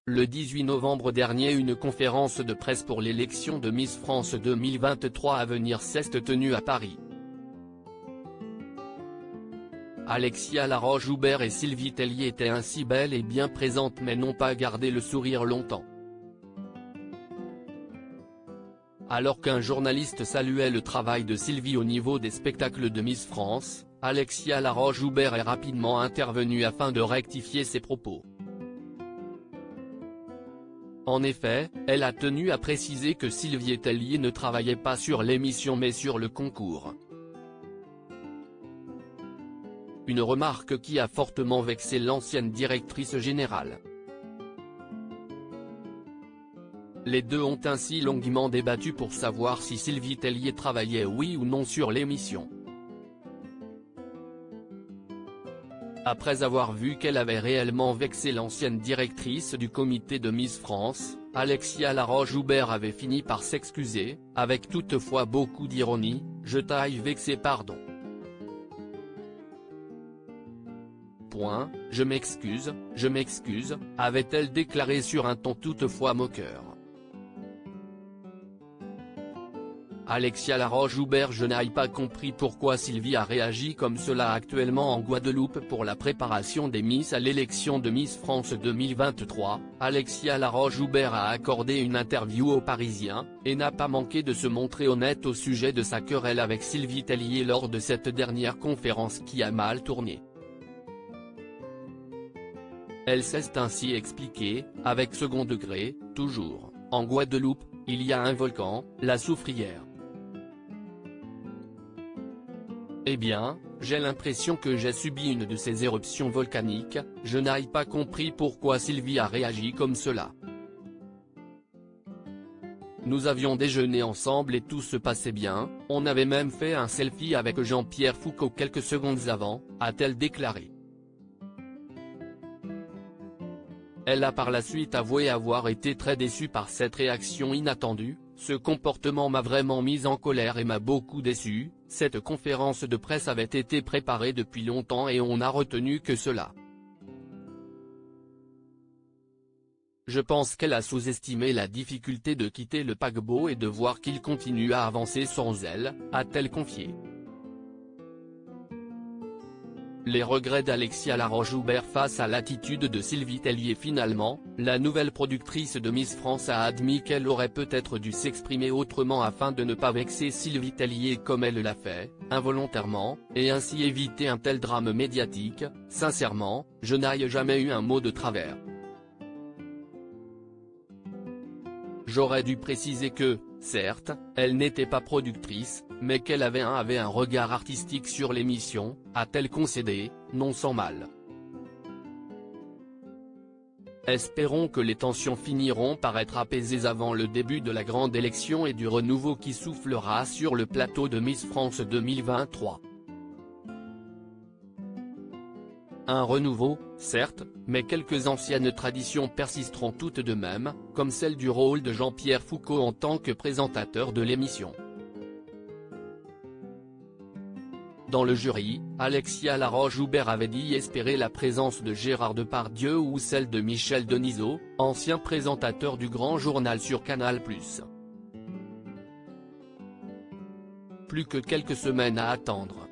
Le 18 novembre dernier, une conférence de presse pour l'élection de Miss France 2023 à venir s'est tenue à Paris. Alexia Laroche-Joubert et Sylvie Tellier étaient ainsi belles et bien présentes mais n'ont pas gardé le sourire longtemps. Alors qu'un journaliste saluait le travail de Sylvie au niveau des spectacles de Miss France, Alexia Laroche-Joubert est rapidement intervenue afin de rectifier ses propos. En effet, elle a tenu à préciser que Sylvie Tellier ne travaillait pas sur l'émission mais sur le concours. Une remarque qui a fortement vexé l'ancienne directrice générale. Les deux ont ainsi longuement débattu pour savoir si Sylvie Tellier travaillait oui ou non sur l'émission. Après avoir vu qu'elle avait réellement vexé l'ancienne directrice du comité de Miss France, Alexia Laroche-Joubert avait fini par s'excuser, avec toutefois beaucoup d'ironie, « Je t'aille vexé, pardon. Je m'excuse, avait-elle déclaré sur un ton toutefois moqueur. Alexia Laroche-Joubert: Je n'ai pas compris pourquoi Sylvie a réagi comme cela actuellement en Guadeloupe pour la préparation des Miss à l'élection de Miss France 2023. Alexia Laroche-Joubert a accordé une interview aux Parisiens, et n'a pas manqué de se montrer honnête au sujet de sa querelle avec Sylvie Tellier lors de cette dernière conférence qui a mal tourné. Elle s'est ainsi expliquée, avec second degré, toujours, en Guadeloupe, il y a un volcan, la Soufrière. Eh bien, j'ai l'impression que j'ai subi une de ces éruptions volcaniques, je n'ai pas compris pourquoi Sylvie a réagi comme cela. Nous avions déjeuné ensemble et tout se passait bien, on avait même fait un selfie avec Jean-Pierre Foucault quelques secondes avant, a-t-elle déclaré. Elle a par la suite avoué avoir été très déçue par cette réaction inattendue. Ce comportement m'a vraiment mise en colère et m'a beaucoup déçue. Cette conférence de presse avait été préparée depuis longtemps et on n'a retenu que cela. Je pense qu'elle a sous-estimé la difficulté de quitter le paquebot et de voir qu'il continue à avancer sans elle, a-t-elle confié. Les regrets d'Alexia Laroche-Joubert face à l'attitude de Sylvie Tellier. Finalement, la nouvelle productrice de Miss France a admis qu'elle aurait peut-être dû s'exprimer autrement afin de ne pas vexer Sylvie Tellier comme elle l'a fait, involontairement, et ainsi éviter un tel drame médiatique. Sincèrement, je n'ai jamais eu un mot de travers. J'aurais dû préciser que, certes, elle n'était pas productrice, mais qu'elle avait un regard artistique sur l'émission, a-t-elle concédé, non sans mal. Espérons que les tensions finiront par être apaisées avant le début de la grande élection et du renouveau qui soufflera sur le plateau de Miss France 2023. Un renouveau, certes, mais quelques anciennes traditions persisteront toutes de même, comme celle du rôle de Jean-Pierre Foucault en tant que présentateur de l'émission. Dans le jury, Alexia Laroche-Joubert avait dit espérer la présence de Gérard Depardieu ou celle de Michel Denisot, ancien présentateur du Grand Journal sur Canal+. Plus que quelques semaines à attendre.